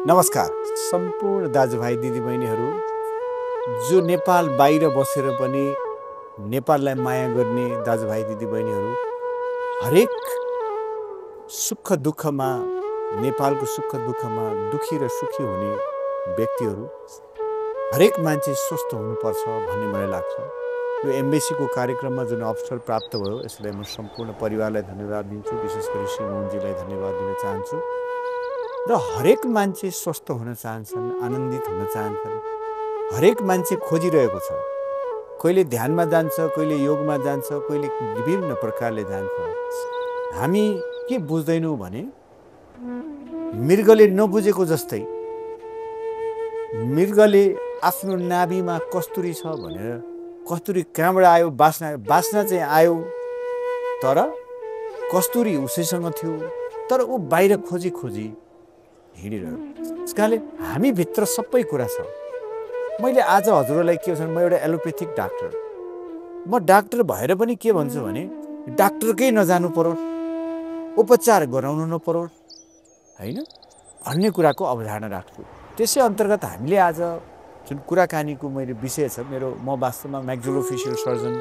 नमस्कार सम्पूर्ण दाजुभाइ दिदीबहिनीहरू जो नेपाल बाहिर बसेर पनि नेपाललाई माया गर्ने दाजुभाइ दिदीबहिनीहरू हरेक सुख दुःखमा नेपालको सुख दुःखमा दुखी र सुखी हुने व्यक्तिहरू हरेक मान्छे स्वस्थ हुनुपर्छ भन्ने मलाई लाग्छ। यो एम्बेसीको कार्यक्रममा जुन अवसर प्राप्त भयो यसलाई म सम्पूर्ण परिवारलाई धन्यवाद दिन्छु, विशेष गरी श्री मोहनजीलाई धन्यवाद दिन चाहन्छु। र हरेक मान्छे स्वस्थ हुन चाहन्छन्, आनन्दित हुन चाहन्छन्। हरेक मान्छे खोजिरहेको छ, कहिले ध्यानमा जान्छ, कहिले योगमा जान्छ, कहिले विभिन्न प्रकारले जान्छ। हामी के बुझ्दैनौँ भने मृगले नबुझेको जस्तै मृगले आफ्नो नाभिमा कस्तुरी छ भनेर कस्तुरी कहाँबाट आयो, बास्ना चाहिँ आयो, तर कस्तुरी उसैसँग थियो, तर ऊ बाहिर खोजी खोजी हिँडिरह्यो। त्यस कारणले हामीभित्र सबै कुरा छ। मैले आज हजुरहरूलाई के भन्छ, म एउटा एलोपेथिक डाक्टर, म डाक्टर भएर पनि के भन्छु भने डाक्टरकै नजानु परोस्, उपचार गराउनु नपरोस् होइन भन्ने कुराको अवधारणा राख्छु। त्यसै अन्तर्गत हामीले आज जुन कुराकानीको मेरो विषय छ, म वास्तवमा म्याक्सिलोफेसियल सर्जन,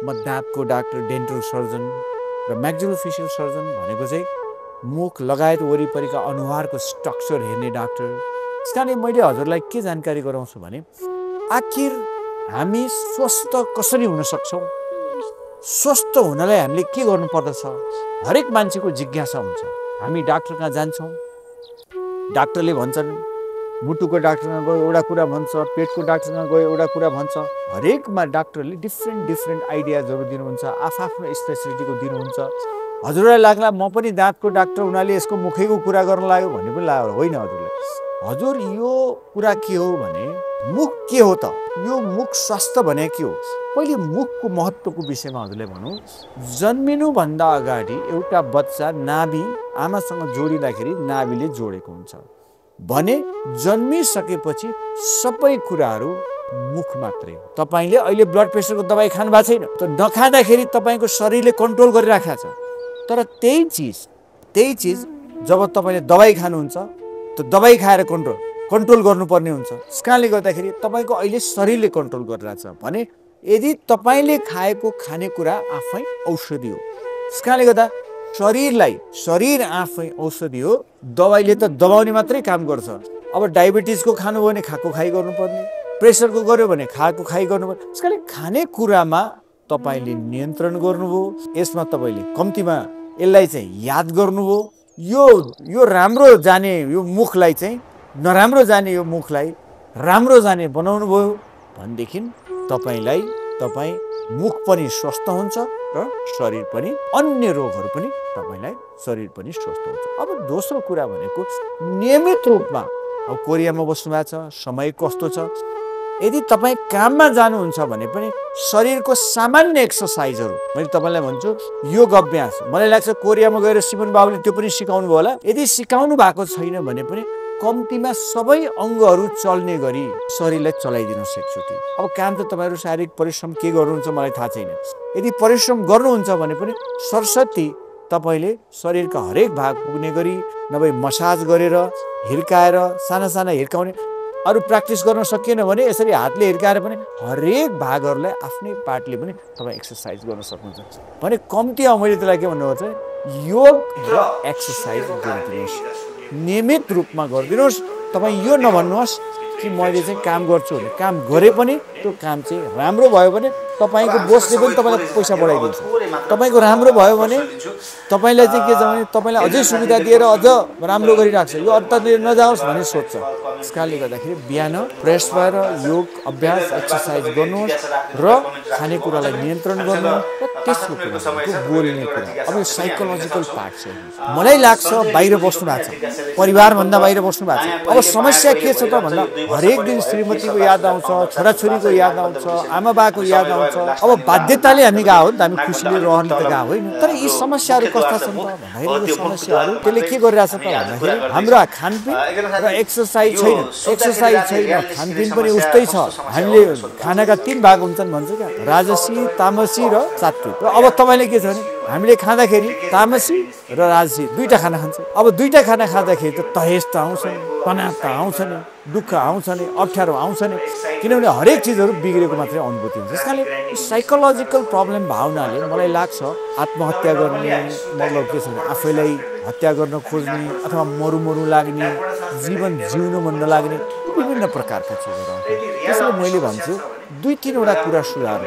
म दाँतको डाक्टर, डेन्टल सर्जन र म्याक्सिलोफेसियल सर्जन भनेको चाहिँ मुख लगायत वरिपरिका अनुहारको स्ट्रक्चर हेर्ने डाक्टर। त्यस कारणले मैले हजुरलाई के जानकारी गराउँछु भने आखिर हामी स्वस्थ कसरी हुन सक्छौँ, स्वस्थ हुनलाई हामीले के गर्नुपर्दछ, हरेक मान्छेको जिज्ञासा हुन्छ। हामी डाक्टर कहाँ जान्छौँ, डाक्टरले भन्छन्, मुटुको डाक्टरमा गयो एउटा कुरा भन्छ, पेटको डाक्टरमा गयो एउटा कुरा भन्छ। हरेकमा डाक्टरले डिफ्रेन्ट आइडियाजहरू दिनुहुन्छ, आफ्नो स्पेसिलिटीको दिनुहुन्छ। हजुरलाई लाग्ला म पनि दाँतको डाक्टर हुनाले यसको मुखैको कुरा गर्न लाग्यो भन्ने पनि लाग्यो होइन। हजुर यो कुरा के हो भने मुख के हो त, यो मुख स्वास्थ्य भने के हो। पहिले मुखको महत्त्वको विषयमा हजुरलाई भनौँ। जन्मिनुभन्दा अगाडि एउटा बच्चा नाभि आमासँग जोडिँदाखेरि नाभिले जोडेको हुन्छ भने जन्मिसकेपछि सबै कुराहरू मुख मात्रै हो। तपाईँले अहिले ब्लड प्रेसरको दबाई खानु भएको छैन, त नखाँदाखेरि तपाईँको शरीरले कन्ट्रोल गरिराखेको छ। तर त्यही चिज जब तपाईँले दबाई खानुहुन्छ त दबाई खाएर कन्ट्रोल गर्नुपर्ने हुन्छ। त्यस कारणले गर्दाखेरि तपाईँको अहिले शरीरले कन्ट्रोल गरिरहेछ भने यदि तपाईँले खाएको खानेकुरा आफै औषधि हो। त्यस कारणले गर्दा शरीर आफै औषधि हो, दबाईले त दबाउने मात्रै काम गर्छ। अब डायबिटिजको खानुभयो भने खाएको खाइ गर्नुपर्ने, प्रेसरको गर्यो भने खाएको खाइ गर्नुपर्ने। त्यस कारणले खानेकुरामा तपाईँले नियन्त्रण गर्नुभयो, यसमा तपाईँले कम्तीमा यसलाई चाहिँ याद गर्नुभयो। यो राम्रो जाने यो मुखलाई चाहिँ नराम्रो जाने यो मुखलाई राम्रो जाने बनाउनु भयो भनेदेखि तपाईँ मुख पनि स्वस्थ हुन्छ र शरीर पनि, अन्य रोगहरू पनि तपाईँलाई शरीर पनि स्वस्थ हुन्छ। अब दोस्रो कुरा भनेको नियमित रूपमा, अब कोरियामा बस्नु भएको छ, समय कस्तो छ, यदि तपाईँ काममा जानुहुन्छ भने पनि शरीरको सामान्य एक्सर्साइजहरू मैले तपाईँलाई भन्छु, योग अभ्यास। मलाई लाग्छ कोरियामा गएर सिमन बाबुले त्यो पनि सिकाउनु भयो होला। यदि सिकाउनु भएको छैन भने पनि कम्तीमा सबै अङ्गहरू चल्ने गरी शरीरलाई चलाइदिनुहोस् एकचोटि। अब काम त तपाईँहरू शारीरिक परिश्रम के गर्नुहुन्छ मलाई थाहा छैन, यदि परिश्रम गर्नुहुन्छ भने पनि सरस्वती तपाईँले शरीरका हरेक भाग पुग्ने गरी नभए मसाज गरेर हिर्काएर साना हिर्काउने, अरू प्र्याक्टिस गर्न सकिएन भने यसरी हातले हिर्काएर पनि हरेक भागहरूलाई आफ्नै पार्टले पनि तपाईँ एक्सर्साइज गर्न सक्नुहुन्छ भने कम्तीमा मैले त्यसलाई के भन्नुपर्छ, योग र एक्सर्साइज गरिदिनुहोस्, नियमित रूपमा गरिदिनुहोस्। तपाईँ यो नभन्नुहोस् कि मैले चाहिँ काम गर्छु भने, काम गरे पनि त्यो काम चाहिँ राम्रो भयो भने तपाईँको बोसले पनि तपाईँलाई पैसा बढाइदिन्छ। तपाईँको राम्रो भयो भने तपाईँलाई चाहिँ के छ भने तपाईँलाई अझै सुविधा दिएर अझ राम्रो गरिराख्छ। यो अर्थले नजाओस् भन्ने सोच्छ। त्यस कारणले गर्दाखेरि बिहान फ्रेस भएर योग अभ्यास एक्सर्साइज गर्नुहोस् र खानेकुरालाई नियन्त्रण गर्नु र त्यसको कुरा बोल्ने कुरा। अब यो साइकोलोजिकल पार्ट छ। मलाई लाग्छ बाहिर बस्नु भएको छ, परिवारभन्दा बाहिर बस्नु भएको छ। अब समस्या के छ त भन्दा हरेक दिन श्रीमतीको याद आउँछ, छोराछोरीको याद आउँछ, आमा बाको याद आउँछ। अब बाध्यताले हामी गएको हो नि त, हामी खुसीले रहने त गएको होइन। तर यी समस्याहरू कस्ता छन् त भन्दाखेरि यो समस्याहरू त्यसले के गरिरहेछ त भन्दाखेरि हाम्रो खानपिन र एक्सर्साइज छैन, खानपिन पनि उस्तै छ। हामीले खानाका 3 भाग हुन्छन् भन्छ क्या, राजसी, तामसी र सात्विक। र अब तपाईँले के छ भने हामीले खाँदाखेरि तामसी र राजसी दुईटा खाना खान्छ। अब दुईटा खाना खाँदाखेरि त तहेस त आउँछ नि, तनाव त आउँछ नि, दुःख आउँछ नि, अप्ठ्यारो आउँछ नि, किनभने हरेक चिजहरू बिग्रेको मात्रै अनुभूति हुन्छ। त्यस कारणले साइकोलोजिकल प्रब्लम भावनाले मलाई लाग्छ आत्महत्या गर्ने मतलब के छ भने आफैलाई हत्या गर्न खोज्ने अथवा मरुमरु लाग्ने, जीवन जिउन मन नलाग्ने विभिन्न प्रकारका चिजहरू आउँछ। त्यसैले मैले भन्छु दुई तीनवटा कुरा सुधार,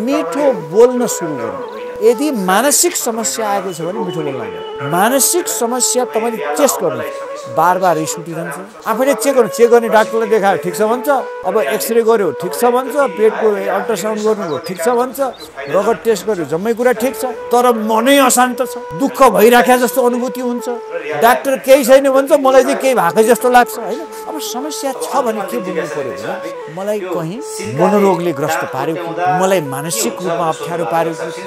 मिठो बोल्न सुरु गर्नु। यदि मानसिक समस्या आएको छ भने मिठो बोल्न लाग्यो। मानसिक समस्या तपाईँले टेस्ट गर्नु, बार बार रिस उठिरहन्छ, आफैले चेक गर्ने डाक्टरले देखायो ठिक छ भन्छ, अब एक्सरे गर्यो ठिक छ भन्छ, पेटको अल्ट्रासाउन्ड गर्नुभयो ठिक छ भन्छ, रगत टेस्ट गर्यो जम्मै कुरा ठिक छ, तर मनै अशान्त छ, दुःख भइराख्या जस्तो अनुभूति हुन्छ, डाक्टर केही छैन भन्छ, मलाई चाहिँ केही भएको जस्तो लाग्छ होइन। अब समस्या छ भने के बुझ्नु पर्यो भने मलाई कहीँ मनोरोगले ग्रस्त पार्यो कि मलाई मानसिक रूपमा अप्ठ्यारो पार्यो कि।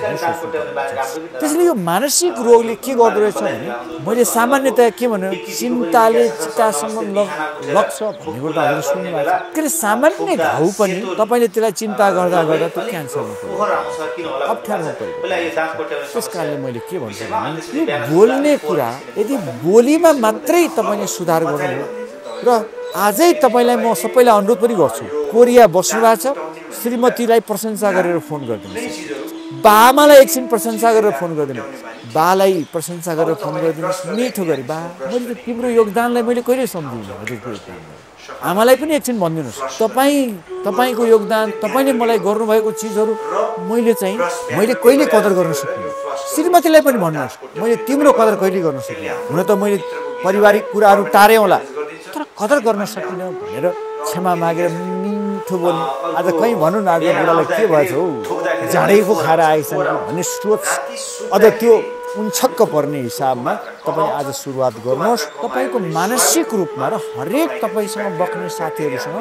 त्यसैले यो मानसिक रोगले के गर्दो रहेछ भने मैले सामान्यतया के भन्नु चिन्ताले चित्तासँग लग्छ भन्ने कुरा हजुर सुन्नुभएको छ। किन सामान्य घाउ पनि तपाईँले त्यसलाई चिन्ता गर्दा गर्दा त्यो क्यान्सरमा पर्यो, अप्ठ्यारोमा पर्यो। त्यस कारणले मैले के भन्छु भने यो बोल्ने कुरा यदि बोलीमा मात्रै तपाईँले सुधार गर्नु र आजै तपाईँलाई म सबैलाई अनुरोध पनि गर्छु, कोरिया बस्नुभएको छ श्रीमतीलाई प्रशंसा गरेर फोन गरिदिनुहोस्, बाआमालाई एकछिन प्रशंसा गरेर फोन गरिदिनुहोस्, बालाई प्रशंसा गरेर फोन गरिदिनुहोस् मिठो गरी, बा मैले त तिम्रो योगदानलाई मैले कहिले सम्झिनँ, हजुरको योगदान आमालाई पनि एकछिन भनिदिनुहोस्, तपाईँको योगदान तपाईँले मलाई गर्नुभएको चिजहरू मैले कहिले कदर गर्न सकिनँ। श्रीमतीलाई पनि भन्नुहोस् मैले तिम्रो कदर कहिले गर्न सकिनँ, हुन त मैले पारिवारिक कुराहरू टारेँ होला तर कदर गर्न सकिनँ भनेर क्षमा मागेर मिठो बोल्ने। आज कहीँ भनौँ न आज बुढालाई के भएछ हौ जाडैको खाएर आएछन् भन्ने सोच अझ त्यो उन्छक्क पर्ने हिसाबमा तपाईँ आज सुरुवात गर्नुहोस्। तपाईँको मानसिक रूपमा र हरेक तपाईँसँग बस्ने साथीहरूसँग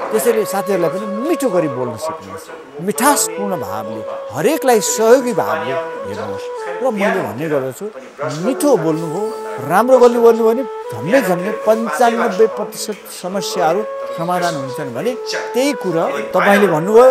त्यसैले साथीहरूलाई पनि मिठो गरी बोल्न सिक्नुहोस्, मिठासपूर्ण भावले हरेकलाई सहयोगी भावले हेर्नुहोस्। र मैले भन्ने गर्दछु मिठो बोल्नुभयो, राम्रो बोल्नु भने झन्डै 95% समस्याहरू समाधान हुन्छन् भने त्यही कुरा तपाईँले भन्नुभयो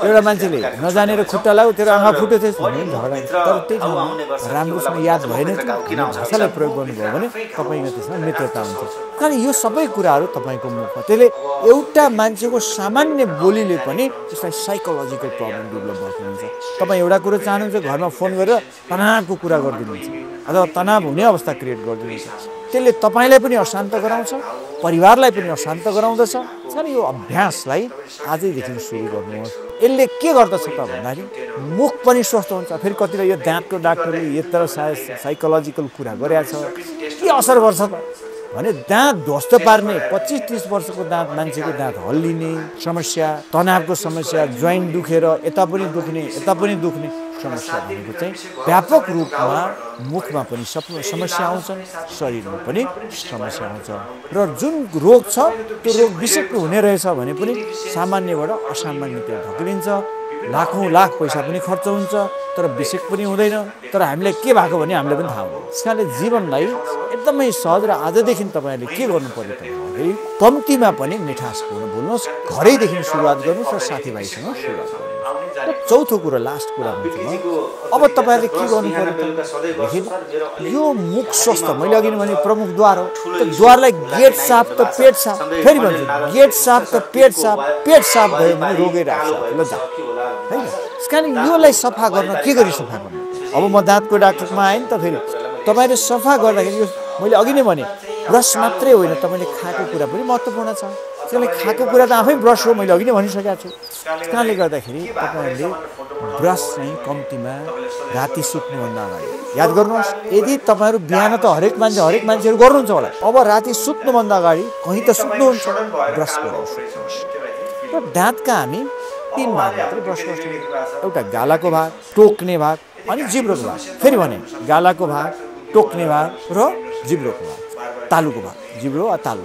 एउटा मान्छेले नजानेर खुट्टा लाग्यो तेरो आँखा फुट्यो थियो भन्ने झगडा, तर त्यही ठाउँमा राम्रोसँग याद भएन भाषालाई प्रयोग गर्नुभयो भने तपाईँको त्यसमा मित्रता हुन्छ। कारण यो सबै कुराहरू तपाईँको मुखमा, त्यसले एउटा मान्छेको सामान्य बोलीले पनि त्यसलाई साइकोलोजिकल प्रब्लम डेभलप भएको हुन्छ। तपाईँ एउटा कुरो चाहनुहुन्छ घरमा फोन गरेर तनावको कुरा गरिदिनुहुन्छ अथवा तनाव हुने अवस्था क्रिएट गरिदिनुहुन्छ, त्यसले तपाईँलाई पनि अशान्त गराउँछ, परिवारलाई पनि अशान्त गराउँदछ। यो अभ्यासलाई आजैदेखि सुरु गर्नुहोस्। यसले के गर्दछ त भन्दाखेरि मुख पनि स्वस्थ हुन्छ। फेरि कतिले यो दाँतको डाक्टरले यत्र साइकोलोजिकल कुरा गरेछ के असर गर्छ त भने दाँत ध्वस्त पार्ने 25-30 वर्षको दाँत मान्छेको दाँत हल्लिने समस्या, तनावको समस्या, जोइन्ट दुखेर यता पनि दुख्ने समस्या भनेको चाहिँ व्यापक रूपमा मुखमा पनि समस्या आउँछन्, शरीरमा पनि समस्या आउँछ। र जुन रोग छ त्यो रोग विषाक्तु हुने रहेछ भने पनि सामान्यबाट असामान्यतिर धकिलिन्छ, लाख पैसा पनि खर्च हुन्छ तर विषाक्त पनि हुँदैन। तर हामीलाई के भएको भने हामीलाई पनि थाहा हुँदैन। त्यस कारणले जीवनलाई एकदमै सहज र आजदेखि तपाईँहरूले के गर्नु पर्यो त भन्दाखेरि कम्तीमा पनि मिठासपूर्ण बोल्नुहोस्, घरैदेखि सुरुवात गर्नुहोस् र साथीभाइसँग सुरुवात गर्नुहोस्। र चौथो कुरा लास्ट कुरा भन्छु म, अब तपाईँहरूले के गर्नु पर्यो त यो मुख स्वस्थ, मैले अघि भने प्रमुख द्वार हो, त्यो द्वारलाई गेट साफ त पेट साफ, फेरि भन्छु गेट साफ त पेट साफ भयो भने रोगै राख्छ ल जा हैन। त्यसकारण योलाई सफा गर्न के गरी सफा गर्नु। अब म दाँतको डाक्टरमा आएँ नि त, फेरि तपाईँले सफा गर्दाखेरि यो मैले अघि नै भने ब्रस मात्रै होइन, तपाईँले खाएको कुरा पनि महत्त्वपूर्ण छ। त्यसले खाएको कुरा त आफै ब्रस हो, मैले अघि नै भनिसकेको छु। त्यस कारणले गर्दाखेरि तपाईँहरूले ब्रस चाहिँ कम्तीमा राति सुत्नुभन्दा अगाडि याद गर्नुहोस्। यदि तपाईँहरू बिहान त हरेक मान्छेहरू गर्नुहुन्छ होला, अब राति सुत्नुभन्दा अगाडि कहीँ त सुत्नुहुन्छ ब्रस गर्नुहोस्। र दाँतका हामी 3 भाग मात्रै ब्रस गर्छौँ, एउटा गालाको भाग, टोक्ने भाग अनि जिब्रोको भाग। फेरि भने गालाको भाग, टोक्ने भाग र जिब्रोको भाग, तालुको भाग, जिब्रो वा तालु।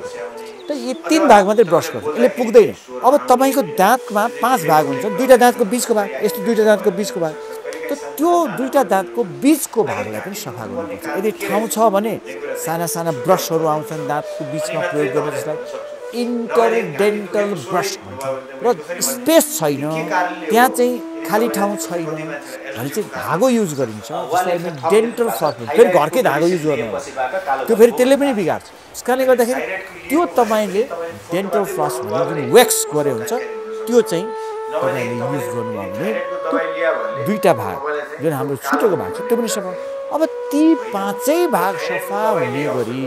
त यी 3 भाग मात्रै ब्रस गर्छ, यसले पुग्दैन। अब तपाईँको दाँतमा 5 भाग हुन्छ, 2टा दाँतको बिचको भाग, यस्तो 2टा दाँतको बिचको भाग, त त्यो 2टा दाँतको बिचको भागलाई पनि सफा गर्नुपर्छ। यदि ठाउँ छ भने साना ब्रसहरू आउँछन् दाँतको बिचमा प्रयोग गर्ने, जसलाई इन्टरडेन्टल ब्रस भन्छ। र स्पेस छैन त्यहाँ चाहिँ खाली ठाउँ छैन भने चाहिँ धागो युज गरिन्छ जसलाई हामी डेन्टल फ्लस फेरि घरकै धागो युज गर्नु त्यो फेरि त्यसले पनि बिगार्छ त्यस कारणले गर्दाखेरि त्यो तपाईँले डेन्टल फ्लस भन्ने जुन वेक्स गरे हुन्छ त्यो चाहिँ तपाईँले युज गर्नुभयो भने त्यो दुईवटा भाग जुन हाम्रो छुटेको भाग छ त्यो पनि सफा अब ती पाँचै भाग सफा हुने गरी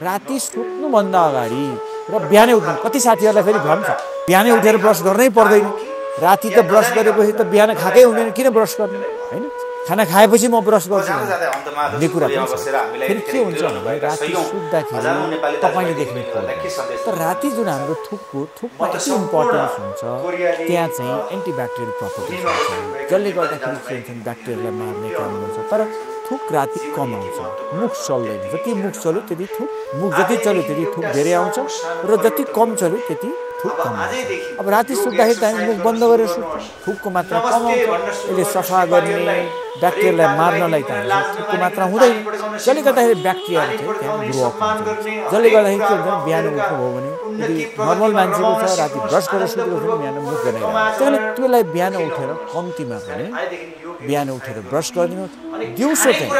राति सुत्नुभन्दा अगाडि र बिहानै उठ्नु कति साथीहरूलाई फेरि भ्रम छ बिहानै उठेर ब्रस गर्नै पर्दैन राति त ब्रस गरेपछि त बिहान खाएकै हुँदैन किन ब्रस गर्ने हैन खाना खाएपछि म ब्रस गर्छु भन्ने कुरा पनि छ फेरि के हुन्छ भने राति सुत्दाखेरि तपाईँले देख्ने तर राति जुन हाम्रो थुकमा यति इम्पोर्टेन्स हुन्छ त्यहाँ चाहिँ एन्टिब्याक्टेरियल प्रपर्टिज हुन्छ जसले गर्दाखेरि के हुन्छ ब्याक्टेरियालाई मार्ने काम गर्छ तर थुक राति कम आउँछ मुख चल्दैन जति मुख चल्यो त्यति थुक मुख जति चल्यो त्यति थुक धेरै आउँछ र जति कम चल्यो त्यति थुक कम आउँछ अब राति सुत्दाखेरि त हामी मुख बन्द गरेर सुत्छौँ थुकको मात्रा कम आउँछ यसले सफा गर्ने ब्याक्टेरियालाई मार्नलाई त थुकको मात्रा हुँदैन जसले गर्दाखेरि ब्याक्टेरियाहरू चाहिँ त्यहाँ ग्रो अप हुन्छ जसले गर्दाखेरि के हुन्छ बिहान उठ्नुभयो भने यदि नर्मल मान्छेको छ राति ब्रस गरेर सुतेको छ बिहान मुख गर्ने त्यही भएर त्यसलाई बिहान उठेर कम्तीमा पनि बिहान उठेर ब्रस गरिदिनुहोस् दिउँसो चाहिँ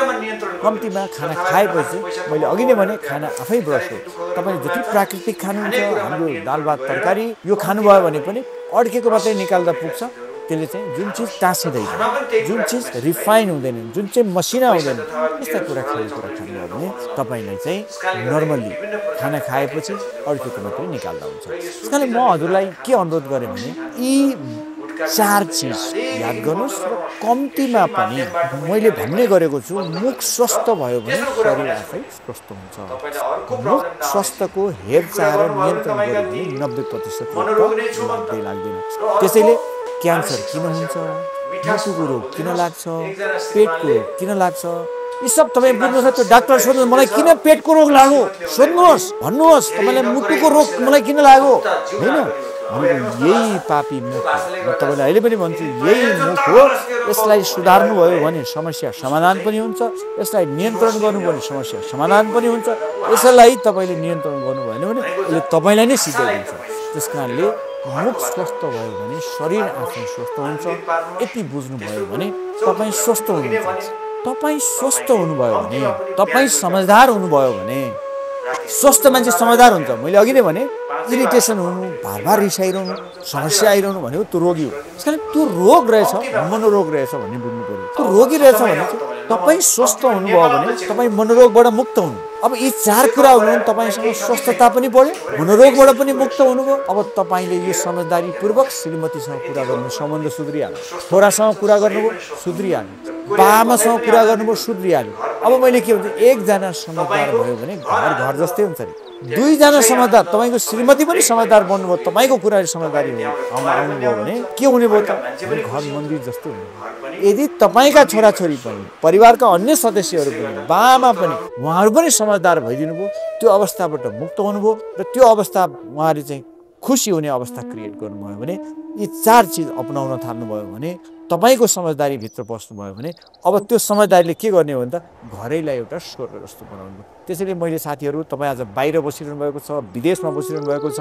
कम्तीमा खाना खाएपछि मैले अघि नै भने खाना आफै ब्रस हो तपाईँले जति प्राकृतिक खानुहुन्छ हाम्रो दाल भात तरकारी यो खानुभयो भने पनि अड्केको मात्रै निकाल्दा पुग्छ त्यसले चाहिँ जुन चिज टाँसिँदैन जुन चिज रिफाइन हुँदैन जुन चाहिँ मसिना हुँदैन यस्ता कुरा खानुभयो भने तपाईँलाई चाहिँ नर्मल्ली खाना खाएपछि अड्केको मात्रै निकाल्दा हुन्छ त्यस कारण म हजुरलाई के अनुरोध गरेँ भने यी चार चिज याद गर्नुहोस् र कम्तीमा पनि मैले भन्ने गरेको छु मुख स्वस्थ भयो भने शरीर आफै स्वस्थ हुन्छ मुख स्वस्थको हेरचाह र नियन्त्रण गऱ्यो भने 90% लाग्दैन त्यसैले क्यान्सर किन हुन्छ मुटुको रोग किन लाग्छ पेटको रोग किन लाग्छ यी सब तपाईँ बुझ्नुहोस् त्यो डाक्टर सोध्नुहोस् मलाई किन पेटको रोग लाग्यो सोध्नुहोस् भन्नुहोस् तपाईँलाई मुटुको रोग मलाई किन लाग्यो होइन यही पापी मुख हो म तपाईँलाई अहिले पनि भन्छु यही मुख हो यसलाई सुधार्नुभयो भने समस्या समाधान पनि हुन्छ यसलाई नियन्त्रण गर्नुभयो भने समस्या समाधान पनि हुन्छ यसलाई तपाईँले नियन्त्रण गर्नु भएन भने यसले तपाईँलाई नै सिद्धाइदिन्छ त्यस कारणले मुख स्वस्थ भयो भने शरीर आफै स्वस्थ हुन्छ यति बुझ्नुभयो भने तपाईँ स्वस्थ हुनुहुन्छ तपाईँ स्वस्थ हुनुभयो भने तपाईँ समझदार हुनुभयो भने स्वस्थ मान्छे समझदार हुन्छ मैले अघि नै भने इरिटेसन हुनु बार रिसाइरहनु समस्या आइरहनु भनेको त्यो रोगी हो त्यसकारण त्यो रोग रहेछ मनोरोग रहेछ भन्ने बुझ्नु पर्यो त्यो रोगी रहेछ भने तपाईँ स्वस्थ हुनुभयो भने तपाईँ मनोरोगबाट मुक्त हुनु अब यी चार कुरा हुनु भने तपाईँसँग स्वस्थता पनि बढ्यो मनोरोगबाट पनि मुक्त हुनुभयो अब तपाईँले यो समझदारीपूर्वक श्रीमतीसँग कुरा गर्नु सम्बन्ध सुध्रिहाल्यो छोरासँग कुरा गर्नुभयो सुध्रिहाल्यो बाबासँग कुरा गर्नुभयो सुध्रिहाल्यो अब मैले के भन्छ एकजना समझदार भयो भने घर जस्तै हुन्छ नि दुईजना समझदार तपाईँको श्रीमती पनि समझदार बन्नुभयो तपाईँको कुराले समझदारी आउनुभयो भने के हुने भयो त घर मन्दिर जस्तो हुने यदि तपाईँका छोराछोरी पनि परिवारका अन्य सदस्यहरू पनि बाबामा पनि उहाँहरू पनि समझदार भइदिनु भयो त्यो अवस्थाबाट मुक्त हुनुभयो र त्यो अवस्था उहाँले चाहिँ खुसी हुने अवस्था क्रिएट गर्नुभयो भने यी चार चिज अपनाउन थाल्नुभयो भने तपाईँको समझदारीभित्र बस्नुभयो भने अब त्यो समझदारीले के गर्ने हो भने त घरैलाई एउटा स्वर्ग जस्तो बनाउनु त्यसैले मैले साथीहरू तपाईँ आज बाहिर बसिरहनु भएको छ विदेशमा बसिरहनु भएको छ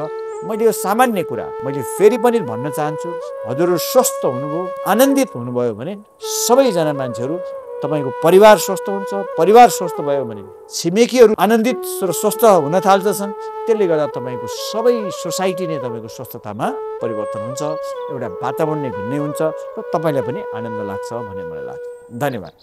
मैले यो सामान्य कुरा मैले फेरि पनि भन्न चाहन्छु हजुरहरू स्वस्थ हुनुभयो आनन्दित हुनुभयो भने सबैजना मान्छेहरू तपाईँको परिवार स्वस्थ हुन्छ परिवार स्वस्थ भयो भने छिमेकीहरू आनन्दित र स्वस्थ हुन थाल्दछन् त्यसले गर्दा तपाईँको सबै सोसाइटी नै तपाईँको स्वस्थतामा परिवर्तन हुन्छ एउटा वातावरण नै भिन्नै हुन्छ र तपाईँलाई पनि आनन्द लाग्छ भन्ने मलाई लाग्छ धन्यवाद